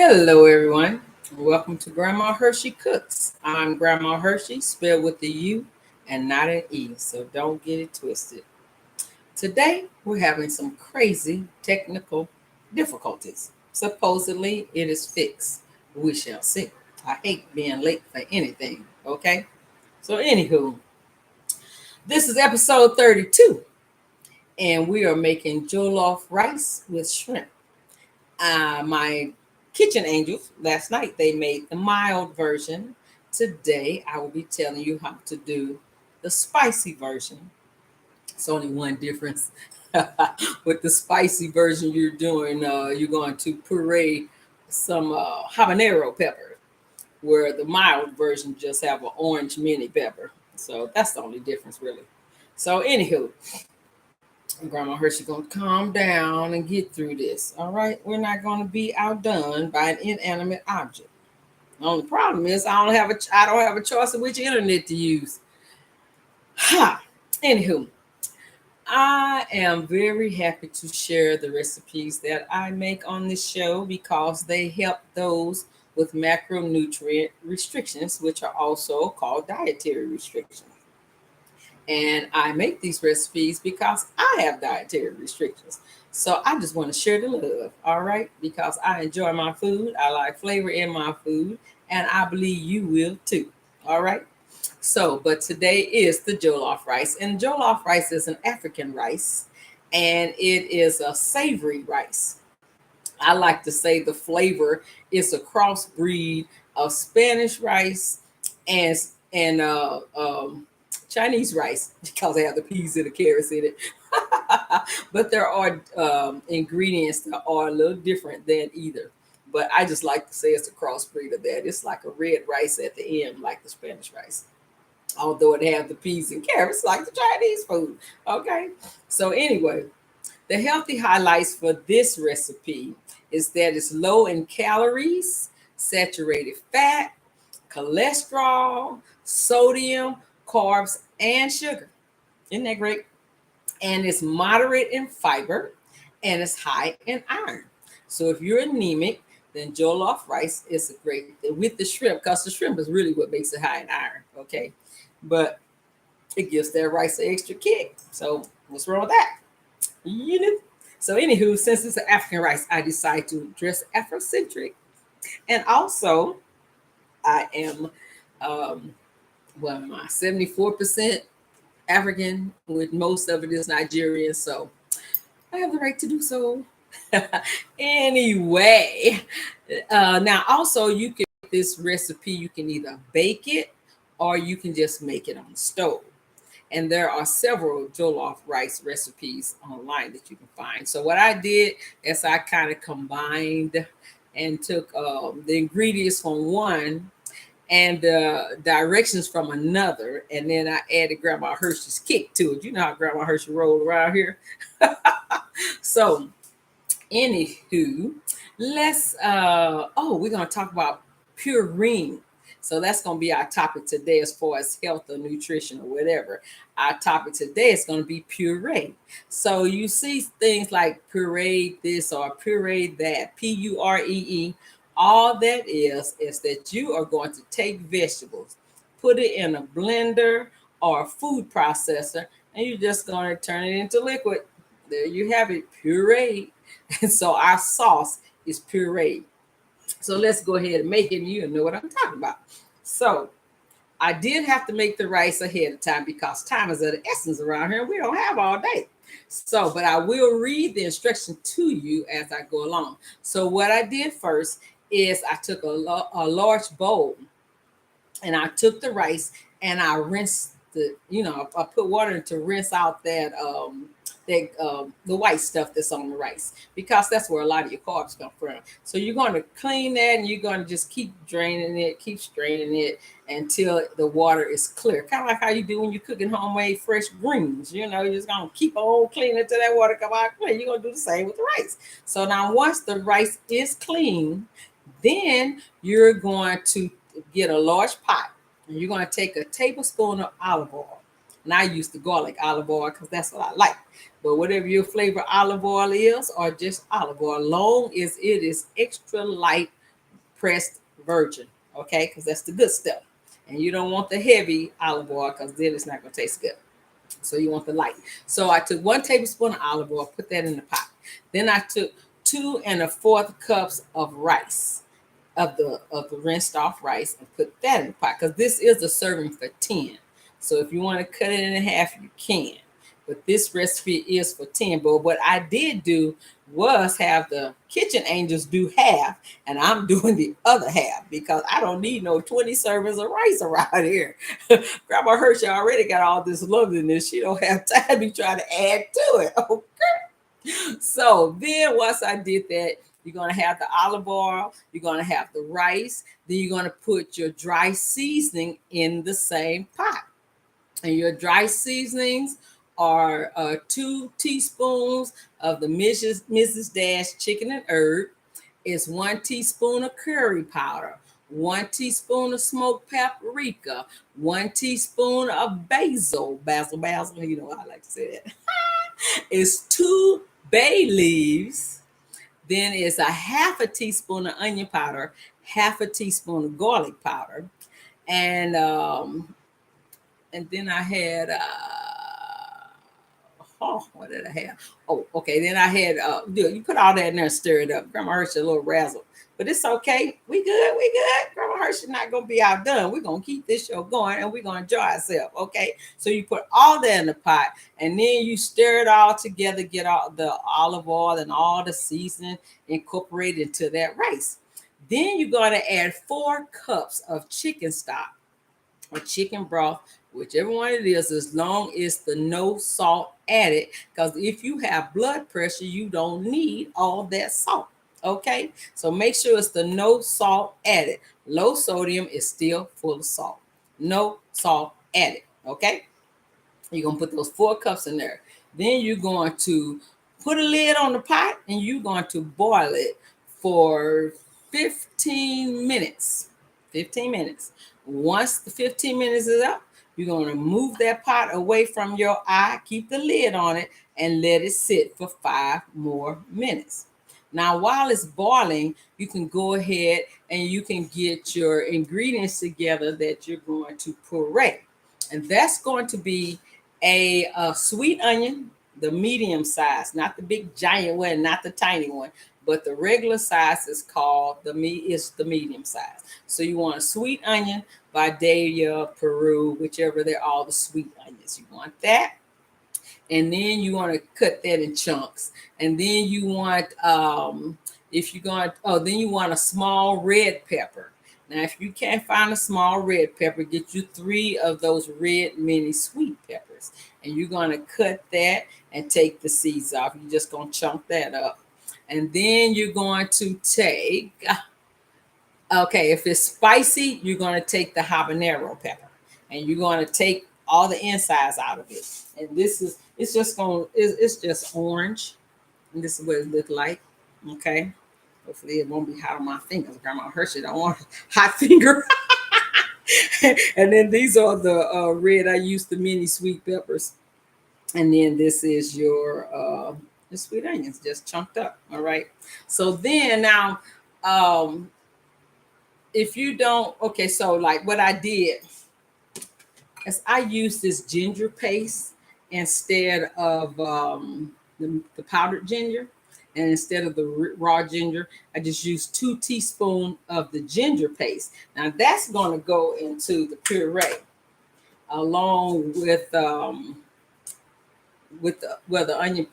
Hello, everyone. Welcome to Grandma Hershey Cooks. I'm Grandma Hershey, spelled with the U and not an E, so don't get it twisted. Today, we're having some crazy technical difficulties. Supposedly, it is fixed. We shall see. I hate being late for anything, okay? So, anywho, this is episode 32, and we are making jollof rice with shrimp. My kitchen angels last night they made the mild version. Today I will be telling you how to do the spicy version. It's only one difference. With the spicy version, you're going to puree some habanero pepper, where the mild version just have an orange mini pepper. So that's the only difference, really. So anywho, Grandma Hershey gonna calm down and get through this. All right, we're not gonna be outdone by an inanimate object. The only problem is I don't have a choice of which internet to use. Ha. Anywho, I am very happy to share the recipes that I make on this show because they help those with macronutrient restrictions, which are also called dietary restrictions. And I make these recipes because I have dietary restrictions. So I just want to share the love, all right? Because I enjoy my food, I like flavor in my food, and I believe you will too, all right? So, but today is the jollof rice, and jollof rice is an African rice, and it is a savory rice. I like to say the flavor is a crossbreed of Spanish rice and and Chinese rice because they have the peas and the carrots in it. But there are ingredients that are a little different than either. But I just like to say it's a crossbreed of that. It's like a red rice at the end, like the Spanish rice. Although it have the peas and carrots like the Chinese food. Okay. So anyway, the healthy highlights for this recipe is that it's low in calories, saturated fat, cholesterol, sodium, carbs, and sugar. Isn't that great? And it's moderate in fiber and it's high in iron. So if you're anemic, then jollof rice is a great with the shrimp, because the shrimp is really what makes it high in iron. Okay. But it gives that rice an extra kick. So what's wrong with that? You know. So anywho, since it's an African rice, I decided to dress Afrocentric. And also I am well, am I 74% African, with most of it is Nigerian, so I have the right to do so. Anyway, now also you can this recipe, you can either bake it or you can just make it on the stove. And there are several jollof rice recipes online that you can find. So what I did is I kind of combined and took the ingredients from one and directions from another, and then I added Grandma Hershey's kick to it. You know how Grandma Hershey rolled around here. So, anywho, let's. We're gonna talk about purine. So that's gonna be our topic today, as far as health or nutrition or whatever. Our topic today is gonna be puree. So you see things like puree this or puree that, PUREE. All that is that you are going to take vegetables, put it in a blender or a food processor, and you're just going to turn it into liquid. There you have it, pureed. And so our sauce is pureed. So let's go ahead and make it, and you know what I'm talking about. So I did have to make the rice ahead of time because time is of the essence around here. We don't have all day. So, but I will read the instruction to you as I go along. So what I did first is I took a large bowl and I took the rice and I rinsed I put water in to rinse out the white stuff that's on the rice, because that's where a lot of your carbs come from. So you're going to clean that and you're going to just keep draining it, keep straining it until the water is clear. Kind of like how you do when you're cooking homemade fresh greens. You're just going to keep on cleaning until that water come out clear. You're going to do the same with the rice. So now once the rice is clean, then you're going to get a large pot and you're going to take a tablespoon of olive oil. And I use the garlic olive oil because that's what I like. But whatever your flavor olive oil is, or just olive oil, long as it is extra light pressed virgin, okay? Because that's the good stuff. And you don't want the heavy olive oil because then it's not going to taste good. So you want the light. So I took 1 tablespoon of olive oil, put that in the pot. Then I took 2 1/4 cups of rice, of the rinsed off rice, and put that in the pot because this is a serving for 10. So if you want to cut it in half, you can. But this recipe is for 10. But what I did do was have the kitchen angels do half, and I'm doing the other half because I don't need no 20 servings of rice around here. Grandma Hershey already got all this love in this. She don't have time to be trying to add to it. Okay. So then once I did that, you're going to have the olive oil, you're going to have the rice, then you're going to put your dry seasoning in the same pot. And your dry seasonings are 2 teaspoons of the Mrs. Dash chicken and herb. It's 1 teaspoon of curry powder, 1 teaspoon of smoked paprika, 1 teaspoon of basil, you know I like to say that. It's 2 bay leaves. Then it's a 1/2 teaspoon of onion powder, 1/2 teaspoon of garlic powder, and then I had what did I have? Oh, okay. Then I had you put all that in there and stir it up. Grandma Hershey a little razzle, but it's okay. We good. Grandma Hershey not gonna be outdone. We're gonna keep this show going and we're gonna enjoy ourselves. Okay. So you put all that in the pot and then you stir it all together, get all the olive oil and all the seasoning incorporated into that rice. Then you're gonna add 4 cups of chicken stock or chicken broth, whichever one it is, as long as the no salt added. Because if you have blood pressure, you don't need all that salt. Okay, so make sure it's the no salt added. Low sodium is still full of salt. No salt added. Okay, you're gonna put those 4 cups in there. Then you're going to put a lid on the pot and you're going to boil it for 15 minutes. 15 minutes. Once the 15 minutes is up, you're going to move that pot away from your eye, keep the lid on it, and let it sit for 5 more minutes. Now, while it's boiling, you can go ahead and you can get your ingredients together that you're going to puree. And that's going to be a sweet onion, the medium size, not the big giant one, not the tiny one. But the regular size is called the medium size. So you want a sweet onion, Vidalia, Peru, whichever they're all the sweet onions. You want that. And then you want to cut that in chunks. And then you want, then you want a small red pepper. Now, if you can't find a small red pepper, get you 3 of those red mini sweet peppers. And you're going to cut that and take the seeds off. You're just going to chunk that up. And then you're going to take, if it's spicy, you're going to take the habanero pepper. And you're going to take all the insides out of it. And it's just orange. And this is what it looks like. Okay. Hopefully it won't be hot on my fingers. Grandma Hershey don't want a hot finger. And then these are the red. I used the mini sweet peppers. And then this is your the sweet onions just chunked up. All right. So then now, if you don't, so like what I did is I used this ginger paste instead of the powdered ginger. And instead of the raw ginger, I just used 2 teaspoons of the ginger paste. Now that's going to go into the puree along with the onion.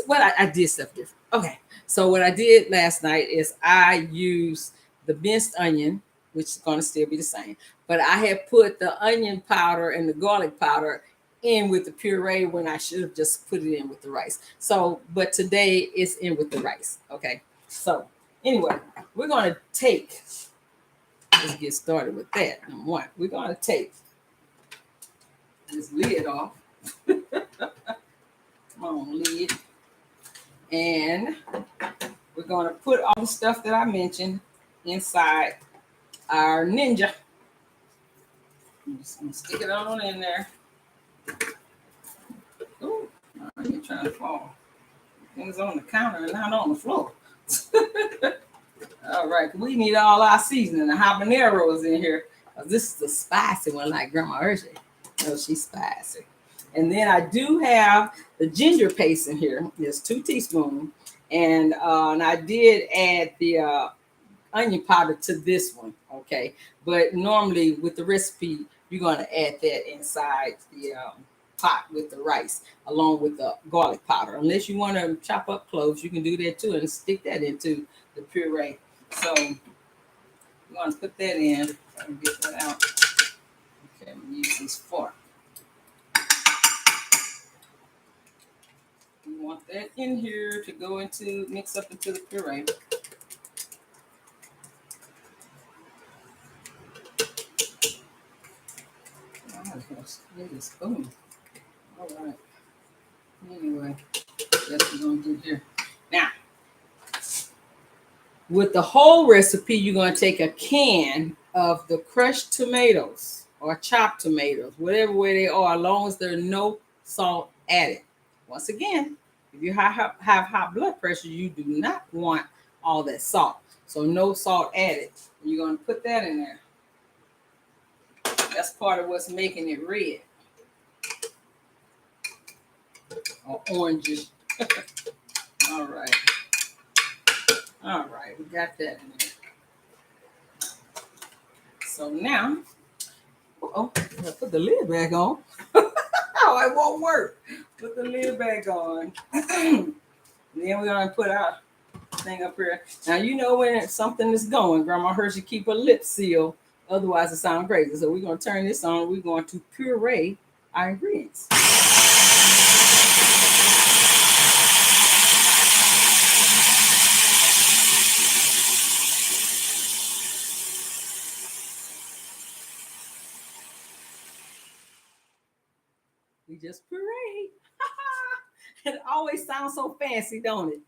Well, I did stuff different. Okay, so what I did last night is I used the minced onion, which is going to still be the same, but I had put the onion powder and the garlic powder in with the puree when I should have just put it in with the rice. So, but today it's in with the rice. Okay, so anyway, we're going to let's get started with that. Number 1, we're going to take this lid off. Come on, lid. And we're going to put all the stuff that I mentioned inside our Ninja. I'm just going to stick it on in there. Oh, you're trying to fall. Things on the counter and not on the floor. All right. We need all our seasoning. The habanero is in here. This is the spicy one, like Grandma Hershey. No, she's spicy. And then I do have the ginger paste in here. There's 2 teaspoons. And I did add the onion powder to this one, okay? But normally with the recipe, you're going to add that inside the pot with the rice, along with the garlic powder. Unless you want to chop up cloves, you can do that too and stick that into the puree. So I'm going to put that in and get that out. Okay, I'm going to use this fork. You want that in here to go into, mix up into the puree. Need a spoon. All right. Anyway, that's what we're going to do here. Now, with the whole recipe, you're going to take a can of the crushed tomatoes or chopped tomatoes, whatever way they are, as long as there's no salt added. Once again, if you have high blood pressure, you do not want all that salt. So no salt added. You're going to put that in there. That's part of what's making it red or orangish. All right. All right, we got that in there. So now, I put the lid back on. Oh, it won't work. Put the lid back on. Then we're gonna put our thing up here. Now you know when something is going, Grandma Hershey keep her lips sealed, otherwise it sounds crazy. So we're gonna turn this on. We're going to puree our ingredients. We just puree. It always sounds so fancy, don't it?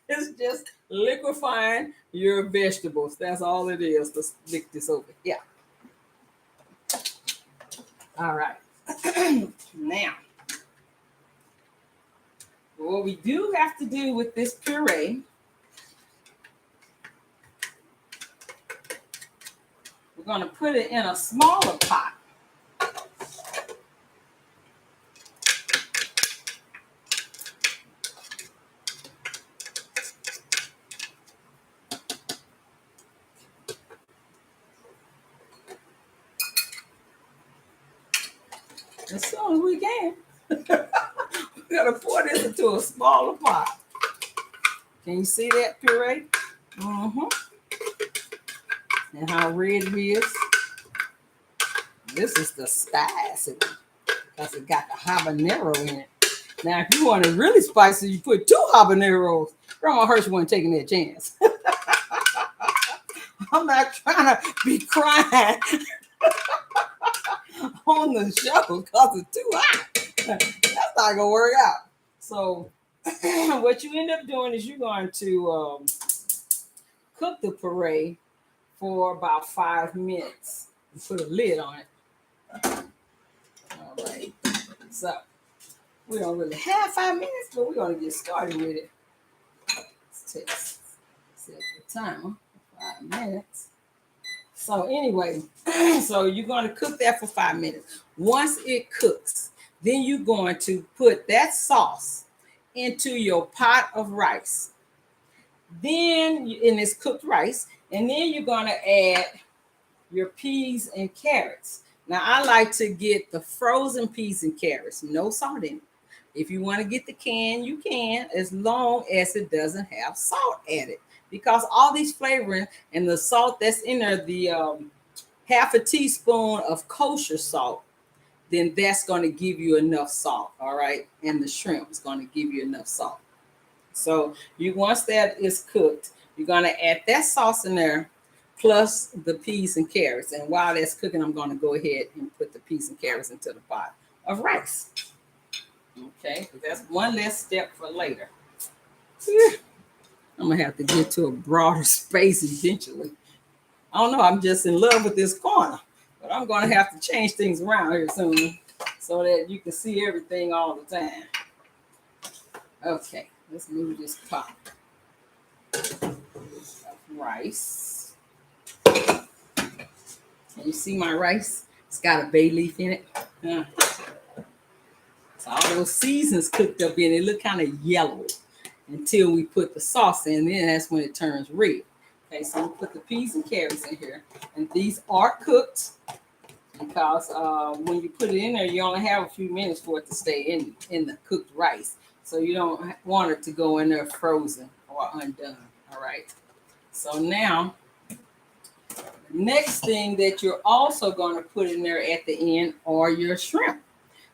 It's just liquefying your vegetables. That's all it is. Let's stick this over. Yeah. All right. Now, what we do have to do with this puree, we're going to put it in a smaller pot. As soon as we can. We're going to pour this into a smaller pot. Can you see that puree? Mm-hmm. And how red it is. This is the spicy one because it got the habanero in it. Now, if you want it really spicy, you put 2 habaneros. Grandma Hershey wasn't taking that chance. I'm not trying to be crying on the show because it's too hot. That's not going to work out. So what you end up doing is you're going to cook the puree for about 5 minutes. You put a lid on it. All right. So we don't really have 5 minutes, but we're going to get started with it. Let's set the timer for 5 minutes. So anyway, so you're going to cook that for 5 minutes. Once it cooks, then you're going to put that sauce into your pot of rice. Then, in this cooked rice, and then you're going to add your peas and carrots. Now, I like to get the frozen peas and carrots, no salt in it. If you want to get the can, you can, as long as it doesn't have salt added. Because all these flavoring and the salt that's in there, the half a teaspoon of kosher salt, then that's going to give you enough salt, all right? And the shrimp is going to give you enough salt. So once that is cooked, you're going to add that sauce in there, plus the peas and carrots. And while that's cooking, I'm going to go ahead and put the peas and carrots into the pot of rice. Okay, that's one less step for later. I'm going to have to get to a broader space eventually. I don't know, I'm just in love with this corner. But I'm going to have to change things around here soon so that you can see everything all the time. Okay, let's move this pot. rice. And you see my rice? It's got a bay leaf in it. So all those seasons cooked up in it. Look kind of yellow until we put the sauce in. Then that's when it turns red. Okay, so we put the peas and carrots in here. And these are cooked because when you put it in there, you only have a few minutes for it to stay in the cooked rice. So you don't want it to go in there frozen or undone. All right. So now, the next thing that you're also going to put in there at the end are your shrimp.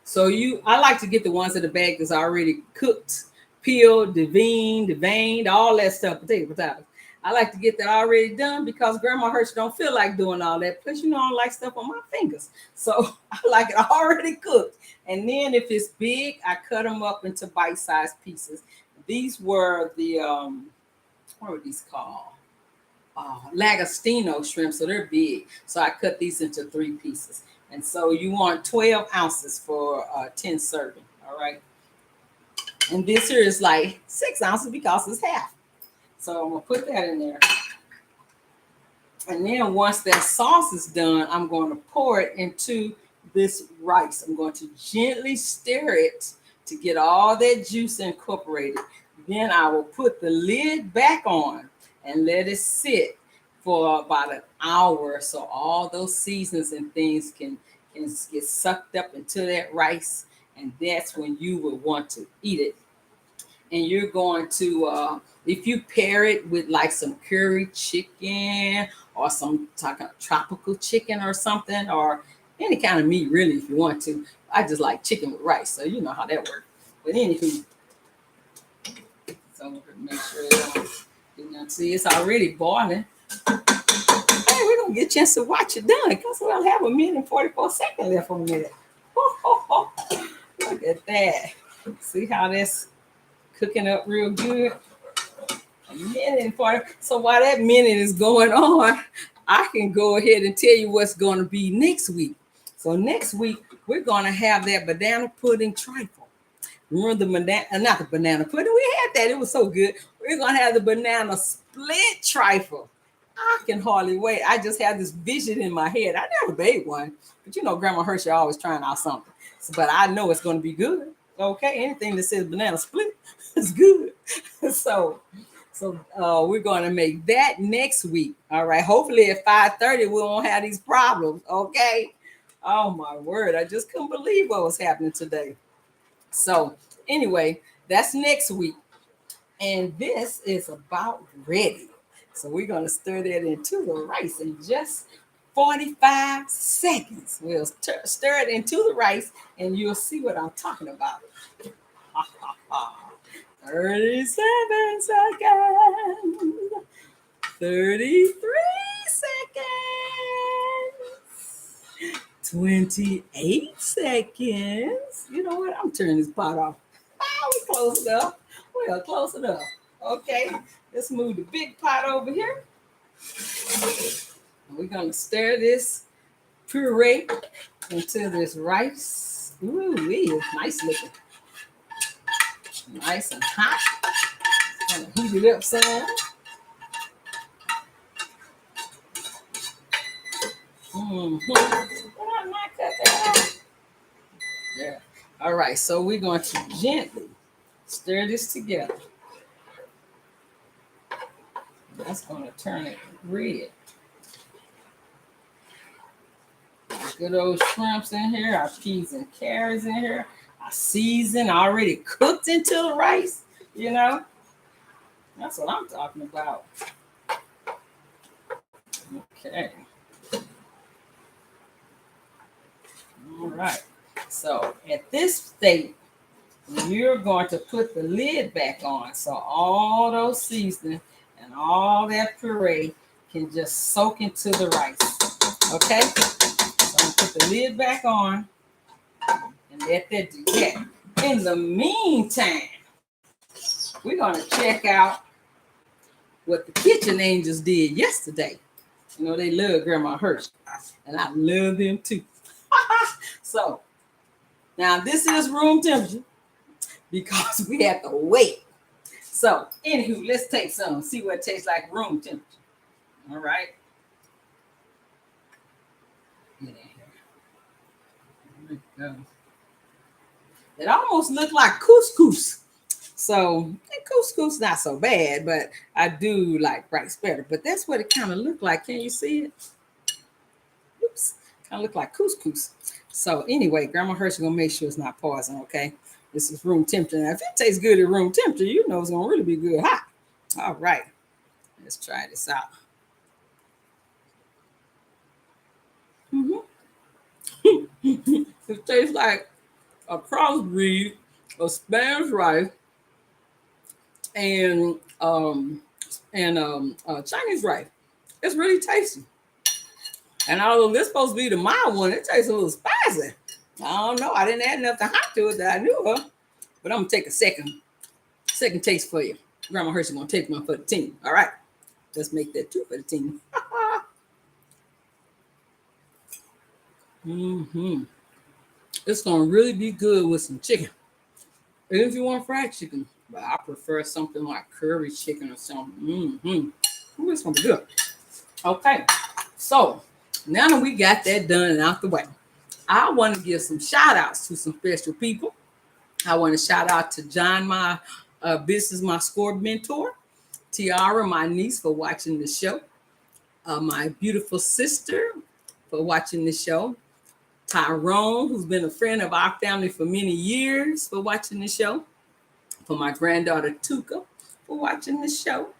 So I like to get the ones in the bag that's already cooked, peeled, deveined, all that stuff, potatoes. I like to get that already done because Grandma Hershey don't feel like doing all that. Plus, I don't like stuff on my fingers. So I like it already cooked. And then if it's big, I cut them up into bite-sized pieces. These were the, what were these called? Lagostino shrimp. So they're big. So I cut these into 3 pieces. And so you want 12 ounces for 10 serving. All right. And this here is like 6 ounces because it's half. So I'm going to put that in there. And then once that sauce is done, I'm going to pour it into this rice. I'm going to gently stir it to get all that juice incorporated. Then I will put the lid back on and let it sit for about an hour. So all those seasons and things can get sucked up into that rice. And that's when you will want to eat it. And you're going to, if you pair it with like some curry chicken or some tropical chicken or something, or any kind of meat, really, if you want to. I just like chicken with rice, so you know how that works. But anywho, so make sure you don't see it's already boiling. Hey, we're going to get a chance to watch it done because we'll have 1 minute and 44 seconds left on it. Look at that. See how that's cooking up real good. 1 minute and 40. So while that minute is going on, I can go ahead and tell you what's going to be next week. So next week, we're going to have that banana pudding trifle. Remember not the banana pudding. We had that. It was so good. We're going to have the banana split trifle. I can hardly wait. I just have this vision in my head. I never made one. But Grandma Hershey always trying out something. But I know it's going to be good. Okay, anything that says banana split is good. So we're going to make that next week. All right. Hopefully at 5:30 we won't have these problems. Okay. Oh my word! I just couldn't believe what was happening today. So anyway, that's next week, and this is about ready. So we're going to stir that into the rice in just 45 seconds. We'll stir it into the rice, and you'll see what I'm talking about. 37 seconds. 33 seconds. 28 seconds. You know what? I'm turning this pot off. We close it up. We'll close it up. Okay. Let's move the big pot over here. We're going to stir this puree into this rice. Ooh, it's nice looking. Nice and hot. Kind of heat it up some. Did I not cut that out? Yeah. All right. So we're going to gently stir this together. That's going to turn it red. Good old shrimps in here. Our peas and carrots in here. Our seasoned, already cooked into the rice. That's what I'm talking about. Okay. All right. So at this state, you're going to put the lid back on. So all those seasoning and all that puree can just soak into the rice. Okay? So I'm going to put the lid back on and let that do that. In the meantime, we're going to check out what the kitchen angels did yesterday. They love Grandma Hershey, and I love them too. So, now this is room temperature because we have to wait. So, anywho, let's take some, see what it tastes like room temperature. All right. Get in here. There we go. It almost looked like couscous. So couscous not so bad, but I do like rice better. But that's what it kind of looked like. Can you see it? Oops, kind of look like couscous. So anyway, Grandma Hershey gonna make sure it's not poison. Okay, this is room temperature. Now, if it tastes good at room temperature, you know it's gonna really be good hot. All right, let's try this out. Mm-hmm. It tastes like a crossbreed of Spanish rice and Chinese rice. It's really tasty. And although this supposed to be the mild one, it tastes a little spicy. I don't know. I didn't add nothing hot to it that I knew of. But I'm gonna take a second taste for you. Grandma Hershey gonna take one for the team. All right. Let's make that two for the team. Mm-hmm. It's gonna really be good with some chicken. And if you want fried chicken, but I prefer something like curry chicken or something. Mm-hmm. Ooh, it's gonna be good. Okay. So now that we got that done and out the way, I want to give some shout outs to some special people. I want to shout out to John, my business, my score mentor, Tiara, my niece, for watching the show, my beautiful sister for watching the show, Tyrone, who's been a friend of our family for many years, for watching the show, for my granddaughter Tuka for watching the show.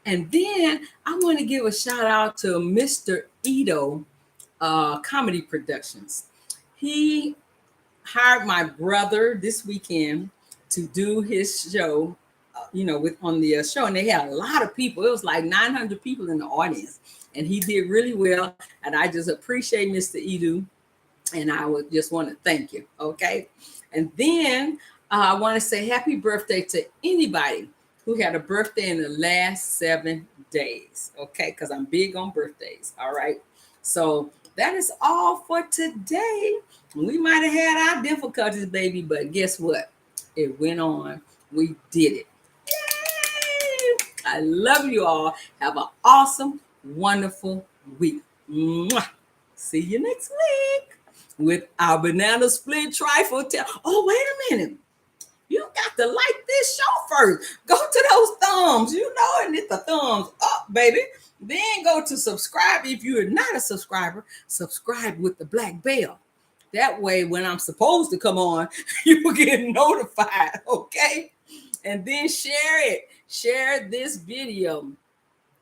And then I want to give a shout out to Mr. Ito Comedy Productions. He hired my brother this weekend to do his show, with on the show, and they had a lot of people. It was like 900 people in the audience, and he did really well. And I just appreciate Mr. Edu, and I would just want to thank you. Okay, and then I want to say happy birthday to anybody who had a birthday in the last 7 days. Okay, because I'm big on birthdays. All right, so that is all for today. We might have had our difficulties, baby, but guess what? It went on. We did it. Yay! I love you all. Have an awesome, wonderful week. Mwah. See you next week with our banana split trifle. Oh, wait a minute. You got to like this show first. Go to those thumbs, and hit the thumbs up, baby. Then go to subscribe. If you're not a subscriber, subscribe with the black bell. That way, when I'm supposed to come on, you will get notified, okay? And then share it. Share this video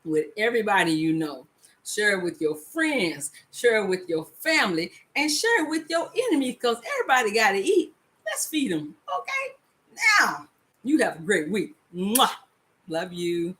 with everybody you know. Share it with your friends. Share it with your family. And share it with your enemies, because everybody got to eat. Let's feed them, okay? Now, you have a great week. Mwah. Love you.